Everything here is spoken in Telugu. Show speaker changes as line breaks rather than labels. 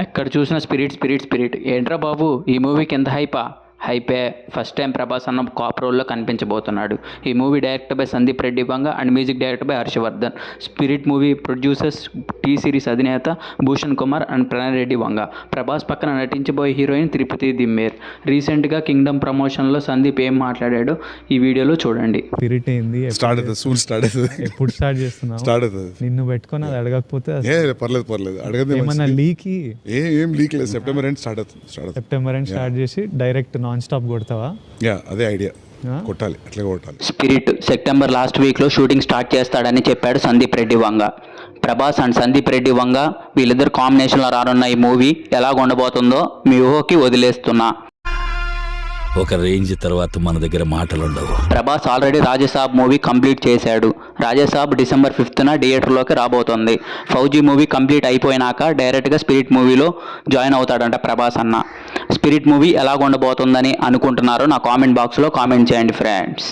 ఎక్కడ చూసినా స్పిరిట్ స్పిరిట్ స్పిరిట్ ఏంట్రా బాబు ఈ మూవీకి ఎంత హైపే ఫస్ట్ టైం ప్రభాస్ అన్న కాప్ రోల్లో కనిపించబోతున్నాడు. ఈ movie director by Sandeep Reddy Vanga and music director by Harshavardhan. Spirit movie producers T series అధినేత భూషణ్ కుమార్ అండ్ ప్రణయ్ రెడ్డి వంగ. ప్రభాస్ పక్కన నటించబోయే హీరోయిన్ తిరుపతి దిమ్మేర్. రీసెంట్గా కింగ్డమ్ ప్రమోషన్లో సందీప్ ఏం మాట్లాడాడో ఈ వీడియోలో చూడండి.
స్పిరిట్ ఏంది ఎప్పుడు స్టార్ట్ చేస్తున్నావు? నిన్ను పెట్టుకొని అది అడగకపోతే
పర్లేదు అడగదు.
ఏమన్నా
ఏం లీక్ లేదు. సెప్టెంబర్ ఎండ్
స్టార్ట్ చేసి డైరెక్ట్ నాన్ స్టాప్ కొడతావా?
అదే ఐడియా, కొట్టాలి, అట్లా కొట్టాలి.
స్పిరిట్ సెప్టెంబర్ లాస్ట్ వీక్లో షూటింగ్ స్టార్ట్ చేస్తాడని చెప్పాడు సందీప్ రెడ్డి వంగ. ప్రభాస్ అండ్ సందీప్ రెడ్డి వంగ వీళ్ళిద్దరు కాంబినేషన్లో రానున్న ఈ మూవీ ఎలా ఉండబోతుందో మీ ఊహకి వదిలేస్తున్నా.
ఒక రేంజ్ తర్వాత మన దగ్గర మాటలుండవు.
Prabhas already Raja Saab movie complete చేశాడు. రాజసాబ్ డిసెంబర్ 5న థియేటర్లోకి రాబోతోంది. ఫౌజీ మూవీ కంప్లీట్ అయిపోయినాక డైరెక్ట్గా స్పిరిట్ మూవీలో జాయిన్ అవుతాడంట ప్రభాస్ అన్న. స్పిరిట్ మూవీ ఎలా ఉండబోతుందని అనుకుంటున్నారో నా కామెంట్ బాక్స్లో కామెంట్ చేయండి ఫ్రెండ్స్.